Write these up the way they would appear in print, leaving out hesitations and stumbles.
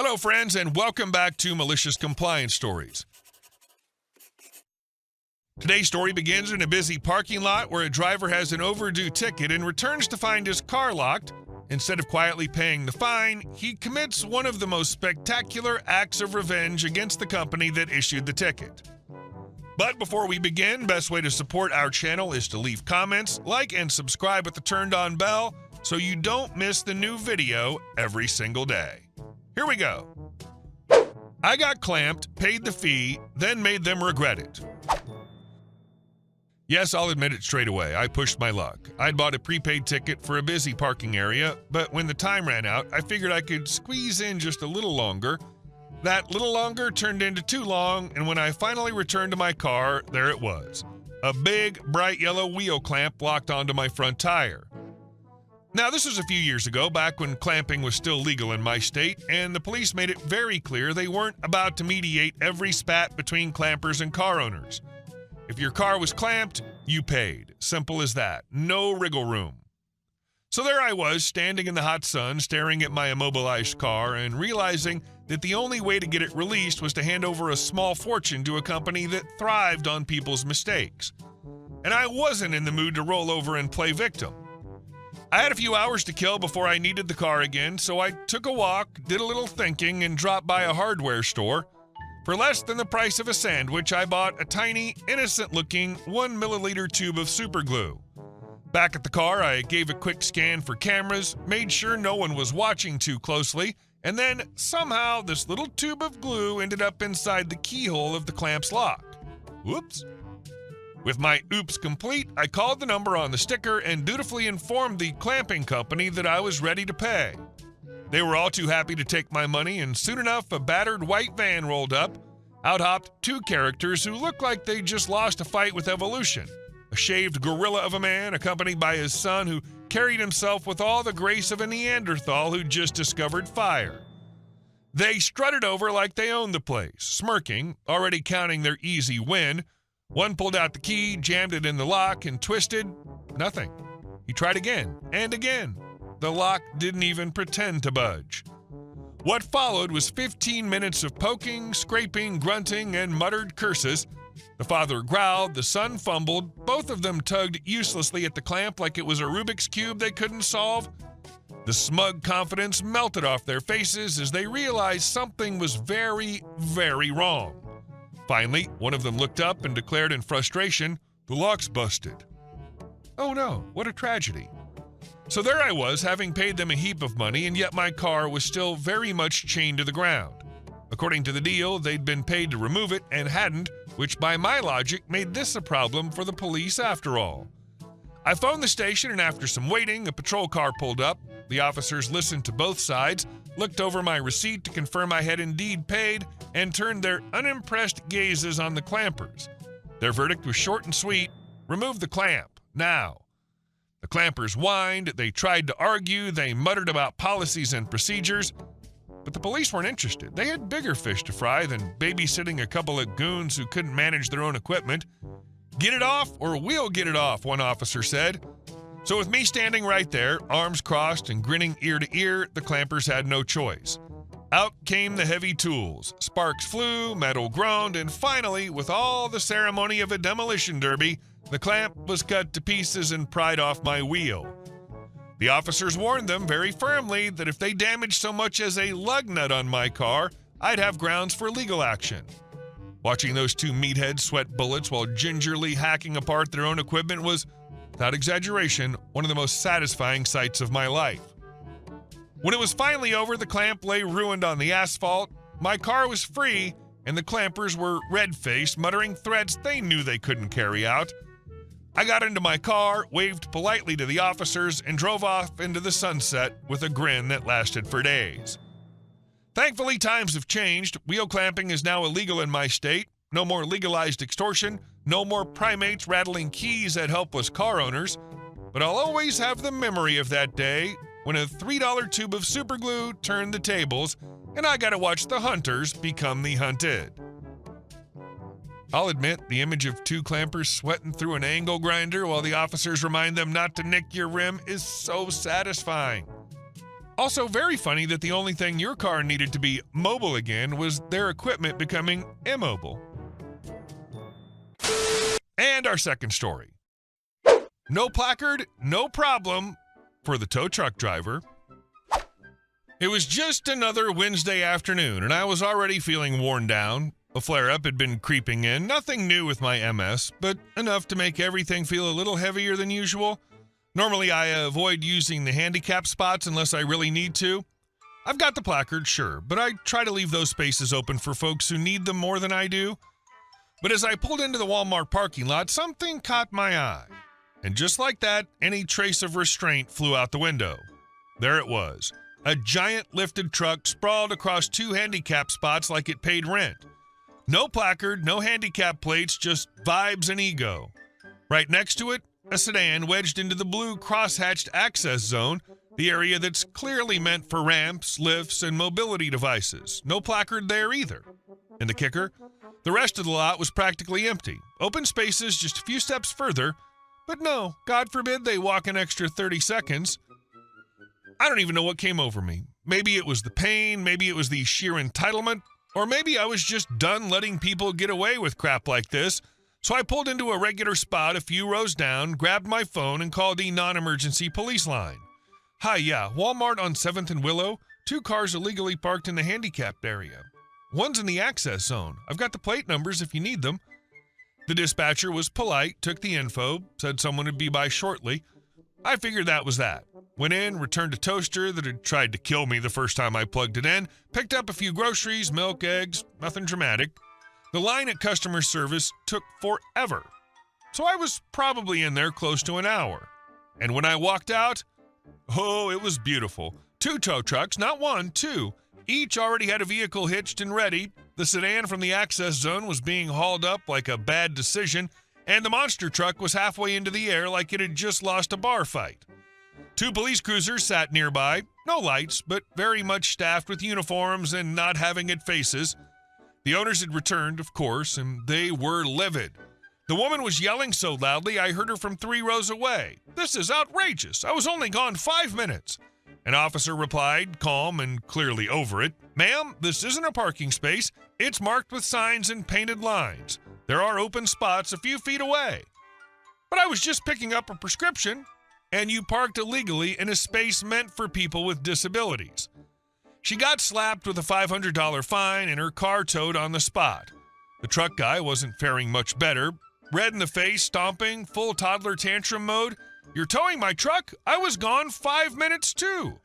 Hello, friends, and welcome back to Malicious Compliance Stories. Today's story begins in a busy parking lot where a driver has an overdue ticket and returns to find his car locked. Instead of quietly paying the fine, he commits one of the most spectacular acts of revenge against the company that issued the ticket. But before we begin, best way to support our channel is to leave comments, like, and subscribe with the turned-on bell so you don't miss the new video every single day. Here we go. I got clamped, paid the fee, then made them regret it. Yes, I'll admit it straight away. I pushed my luck. I'd bought a prepaid ticket for a busy parking area, but when the time ran out, I figured I could squeeze in just a little longer. That little longer turned into too long, and when I finally returned to my car, there it was. A big, bright yellow wheel clamp locked onto my front tire. Now, this was a few years ago, back when clamping was still legal in my state, and the police made it very clear they weren't about to mediate every spat between clampers and car owners. If your car was clamped, you paid. Simple as that. No wriggle room. So there I was, standing in the hot sun, staring at my immobilized car, and realizing that the only way to get it released was to hand over a small fortune to a company that thrived on people's mistakes. And I wasn't in the mood to roll over and play victim. I had a few hours to kill before I needed the car again, so I took a walk, did a little thinking, and dropped by a hardware store. For less than the price of a sandwich, I bought a tiny, innocent-looking 1 milliliter tube of super glue. Back at the car, I gave a quick scan for cameras, made sure no one was watching too closely, and then somehow this little tube of glue ended up inside the keyhole of the clamp's lock. Whoops. With my oops complete, I called the number on the sticker and dutifully informed the clamping company that I was ready to pay. They were all too happy to take my money, and soon enough, a battered white van rolled up. Out hopped two characters who looked like they just lost a fight with evolution. A shaved gorilla of a man, accompanied by his son, who carried himself with all the grace of a Neanderthal who just discovered fire. They strutted over like they owned the place, smirking, already counting their easy win. One pulled out the key, jammed it in the lock, and twisted. Nothing. He tried again and again. The lock didn't even pretend to budge. What followed was 15 minutes of poking, scraping, grunting, and muttered curses. The father growled, the son fumbled, both of them tugged uselessly at the clamp like it was a Rubik's Cube they couldn't solve. The smug confidence melted off their faces as they realized something was very, very wrong. Finally, one of them looked up and declared in frustration, "The lock's busted." Oh no, what a tragedy. So there I was, having paid them a heap of money, and yet my car was still very much chained to the ground. According to the deal, they'd been paid to remove it and hadn't, which by my logic made this a problem for the police after all. I phoned the station, and after some waiting, a patrol car pulled up. The officers listened to both sides, looked over my receipt to confirm I had indeed paid, and turned their unimpressed gazes on the clampers. Their verdict was short and sweet: remove the clamp, now. The clampers whined, they tried to argue, they muttered about policies and procedures, but the police weren't interested. They had bigger fish to fry than babysitting a couple of goons who couldn't manage their own equipment. "Get it off, or we'll get it off," one officer said. So with me standing right there, arms crossed and grinning ear to ear, the clampers had no choice. Out came the heavy tools. Sparks flew, metal groaned, and finally, with all the ceremony of a demolition derby, the clamp was cut to pieces and pried off my wheel. The officers warned them very firmly that if they damaged so much as a lug nut on my car, I'd have grounds for legal action. Watching those two meatheads sweat bullets while gingerly hacking apart their own equipment was, without exaggeration, one of the most satisfying sights of my life. When it was finally over, the clamp lay ruined on the asphalt, my car was free, and the clampers were red-faced, muttering threats they knew they couldn't carry out. I got into my car, waved politely to the officers, and drove off into the sunset with a grin that lasted for days. Thankfully, times have changed. Wheel clamping is now illegal in my state. No more legalized extortion. No more primates rattling keys at helpless car owners. But I'll always have the memory of that day when a $3 tube of superglue turned the tables, and I got to watch the hunters become the hunted. I'll admit, the image of two clampers sweating through an angle grinder while the officers remind them not to nick your rim is so satisfying. Also very funny that the only thing your car needed to be mobile again was their equipment becoming immobile. And our second story. No placard, no problem for the tow truck driver. It was just another Wednesday afternoon, and I was already feeling worn down. A flare-up had been creeping in, nothing new with my MS, but enough to make everything feel a little heavier than usual. Normally, I avoid using the handicap spots unless I really need to. I've got the placard, sure, but I try to leave those spaces open for folks who need them more than I do. But as I pulled into the Walmart parking lot, something caught my eye. And just like that, any trace of restraint flew out the window. There it was, a giant lifted truck sprawled across two handicap spots like it paid rent. No placard, no handicap plates, just vibes and ego. Right next to it, a sedan wedged into the blue crosshatched access zone, the area that's clearly meant for ramps, lifts, and mobility devices. No placard there either. And the kicker? The rest of the lot was practically empty. Open spaces just a few steps further, but no, God forbid they walk an extra 30 seconds. I don't even know what came over me. Maybe it was the pain, maybe it was the sheer entitlement, or maybe I was just done letting people get away with crap like this. So I pulled into a regular spot a few rows down, grabbed my phone, and called the non-emergency police line. Hi, yeah, Walmart on 7th and Willow. 2 cars illegally parked in the handicapped area. One's in the access zone. I've got the plate numbers if you need them. The dispatcher was polite, took the info, said someone would be by shortly. I figured that was that. Went in, returned a toaster that had tried to kill me the first time I plugged it in, picked up a few groceries, milk, eggs, nothing dramatic. The line at customer service took forever, so I was probably in there close to an hour. And when I walked out, oh, it was beautiful. 2 tow trucks, not 1, 2. Each already had a vehicle hitched and ready. The sedan from the access zone was being hauled up like a bad decision, and the monster truck was halfway into the air like it had just lost a bar fight. 2 police cruisers sat nearby, no lights, but very much staffed with uniforms and not having it faces. The owners had returned, of course, and they were livid. The woman was yelling so loudly I heard her from 3 rows away. "This is outrageous. I was only gone 5 minutes." An officer replied, calm and clearly over it, "Ma'am, this isn't a parking space. It's marked with signs and painted lines. There are open spots a few feet away." "But I was just picking up a prescription." "And you parked illegally in a space meant for people with disabilities." She got slapped with a $500 fine and her car towed on the spot. The truck guy wasn't faring much better. Red in the face, stomping, full toddler tantrum mode. "You're towing my truck? I was gone 5 minutes too."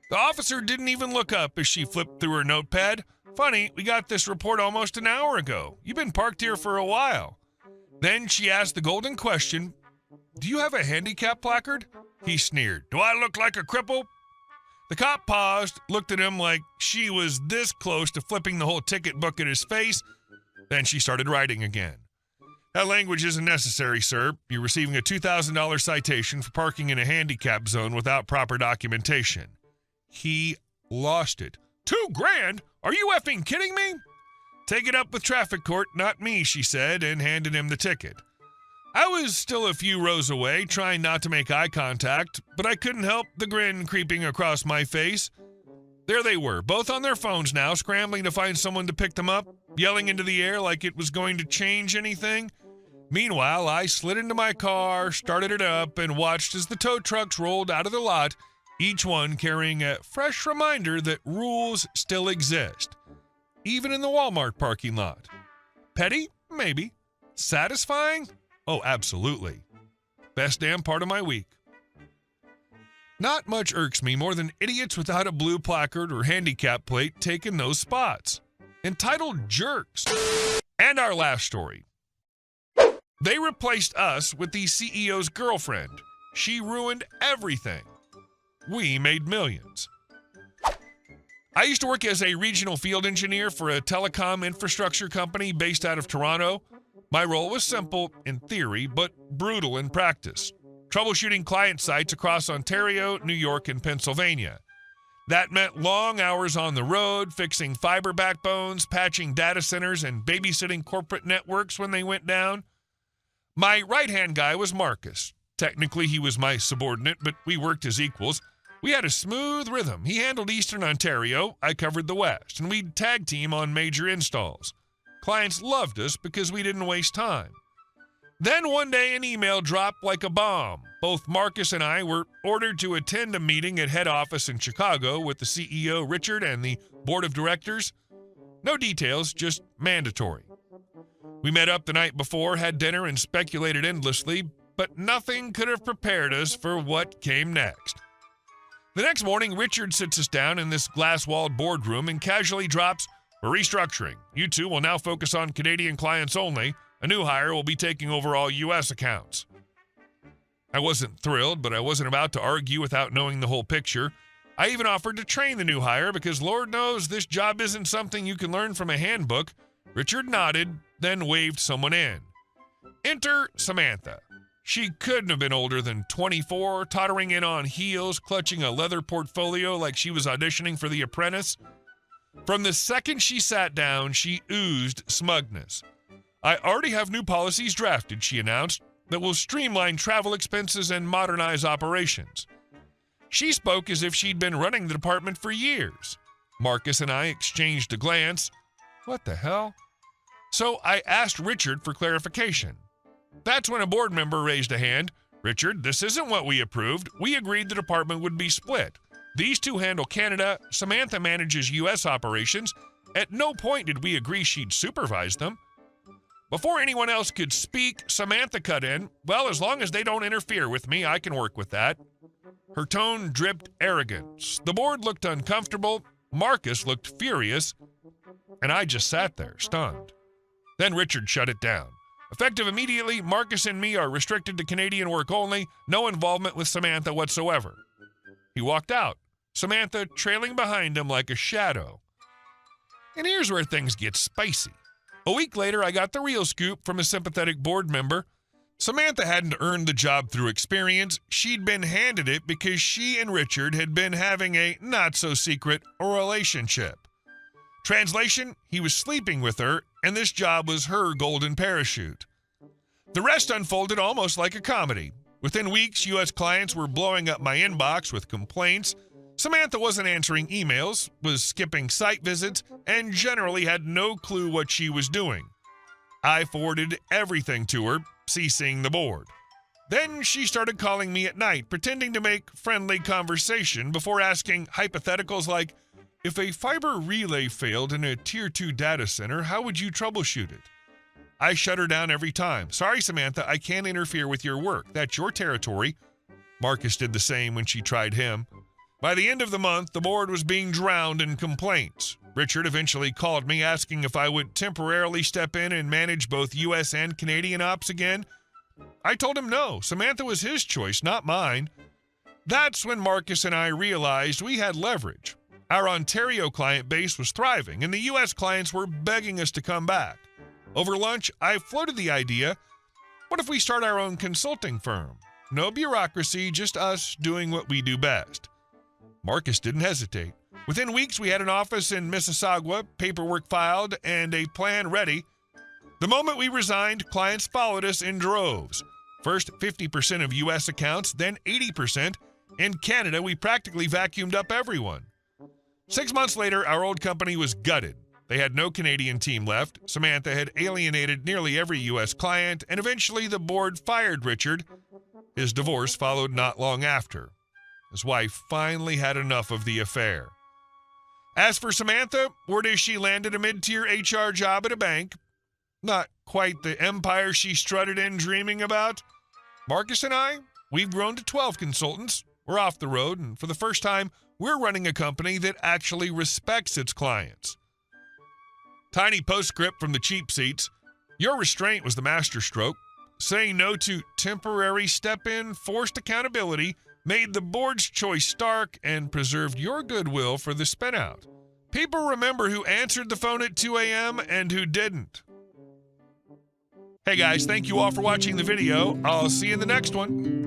The officer didn't even look up as she flipped through her notepad. "Funny, we got this report almost an hour ago. You've been parked here for a while." Then she asked the golden question, "Do you have a handicap placard?" He sneered, "Do I look like a cripple?" The cop paused, looked at him like she was this close to flipping the whole ticket book at his face. Then she started writing again. "That language isn't necessary, sir. You're receiving a $2,000 citation for parking in a handicap zone without proper documentation." He lost it. $2,000? Are you effing kidding me? "Take it up with traffic court, not me," she said, and handed him the ticket. I was still a few rows away, trying not to make eye contact, but I couldn't help the grin creeping across my face. There they were, both on their phones now, scrambling to find someone to pick them up, yelling into the air like it was going to change anything. Meanwhile, I slid into my car, started it up, and watched as the tow trucks rolled out of the lot, each one carrying a fresh reminder that rules still exist, even in the Walmart parking lot. Petty? Maybe. Satisfying? Oh, absolutely. Best damn part of my week. Not much irks me more than idiots without a blue placard or handicap plate taking those spots. Entitled jerks. And our last story. They replaced us with the CEO's girlfriend. She ruined everything. We made millions. I used to work as a regional field engineer for a telecom infrastructure company based out of Toronto. My role was simple in theory, but brutal in practice. Troubleshooting client sites across Ontario, New York, and Pennsylvania. That meant long hours on the road, fixing fiber backbones, patching data centers, and babysitting corporate networks when they went down. My right-hand guy was Marcus. Technically, he was my subordinate, but we worked as equals. We had a smooth rhythm. He handled Eastern Ontario, I covered the West, and we'd tag team on major installs. Clients loved us because we didn't waste time. Then one day an email dropped like a bomb. Both Marcus and I were ordered to attend a meeting at head office in Chicago with the CEO, Richard, and the board of directors. No details, just mandatory. We met up the night before, had dinner, and speculated endlessly, but nothing could have prepared us for what came next. The next morning, Richard sits us down in this glass-walled boardroom and casually drops, "We're restructuring. You two will now focus on Canadian clients only. A new hire will be taking over all U.S. accounts." I wasn't thrilled, but I wasn't about to argue without knowing the whole picture. I even offered to train the new hire because Lord knows this job isn't something you can learn from a handbook. Richard nodded, then waved someone in. Enter Samantha. She couldn't have been older than 24, tottering in on heels, clutching a leather portfolio like she was auditioning for The Apprentice. From the second she sat down, she oozed smugness. "I already have new policies drafted," she announced, "that will streamline travel expenses and modernize operations." She spoke as if she'd been running the department for years. Marcus and I exchanged a glance. What the hell? So I asked Richard for clarification. That's when a board member raised a hand. "Richard, this isn't what we approved. We agreed the department would be split. These two handle Canada. Samantha manages U.S. operations. At no point did we agree she'd supervise them." Before anyone else could speak, Samantha cut in. "Well, as long as they don't interfere with me, I can work with that." Her tone dripped arrogance. The board looked uncomfortable. Marcus looked furious. And I just sat there, stunned. Then Richard shut it down. "Effective immediately, Marcus and me are restricted to Canadian work only. No involvement with Samantha whatsoever." He walked out, Samantha trailing behind him like a shadow. And here's where things get spicy. A week later, I got the real scoop from a sympathetic board member. Samantha hadn't earned the job through experience. She'd been handed it because she and Richard had been having a not-so-secret relationship. Translation, he was sleeping with her, and this job was her golden parachute. The rest unfolded almost like a comedy. Within weeks, U.S. clients were blowing up my inbox with complaints. Samantha wasn't answering emails, was skipping site visits, and generally had no clue what she was doing. I forwarded everything to her, CCing the board. Then she started calling me at night, pretending to make friendly conversation before asking hypotheticals like, "If a fiber relay failed in a Tier 2 data center, how would you troubleshoot it?" I shut her down every time. "Sorry, Samantha, I can't interfere with your work. That's your territory." Marcus did the same when she tried him. By the end of the month, the board was being drowned in complaints. Richard eventually called me asking if I would temporarily step in and manage both U.S. and Canadian ops again. I told him no. Samantha was his choice, not mine. That's when Marcus and I realized we had leverage. Our Ontario client base was thriving, and the U.S. clients were begging us to come back. Over lunch, I floated the idea, what if we start our own consulting firm? No bureaucracy, just us doing what we do best. Marcus didn't hesitate. Within weeks, we had an office in Mississauga, paperwork filed, and a plan ready. The moment we resigned, clients followed us in droves. First 50% of U.S. accounts, then 80%. In Canada, we practically vacuumed up everyone. 6 months later, our old company was gutted. They had no Canadian team left. Samantha had alienated nearly every U.S. client, and eventually the board fired Richard. His divorce followed not long after. His wife finally had enough of the affair. As for Samantha, word is she landed a mid-tier HR job at a bank. Not quite the empire she strutted in dreaming about. Marcus and I, we've grown to 12 consultants. We're off the road, and for the first time, we're running a company that actually respects its clients. Tiny postscript from the cheap seats. Your restraint was the masterstroke. Saying no to temporary step-in, forced accountability, made the board's choice stark and preserved your goodwill for the spin-out. People remember who answered the phone at 2 a.m. and who didn't. Hey guys, thank you all for watching the video. I'll see you in the next one.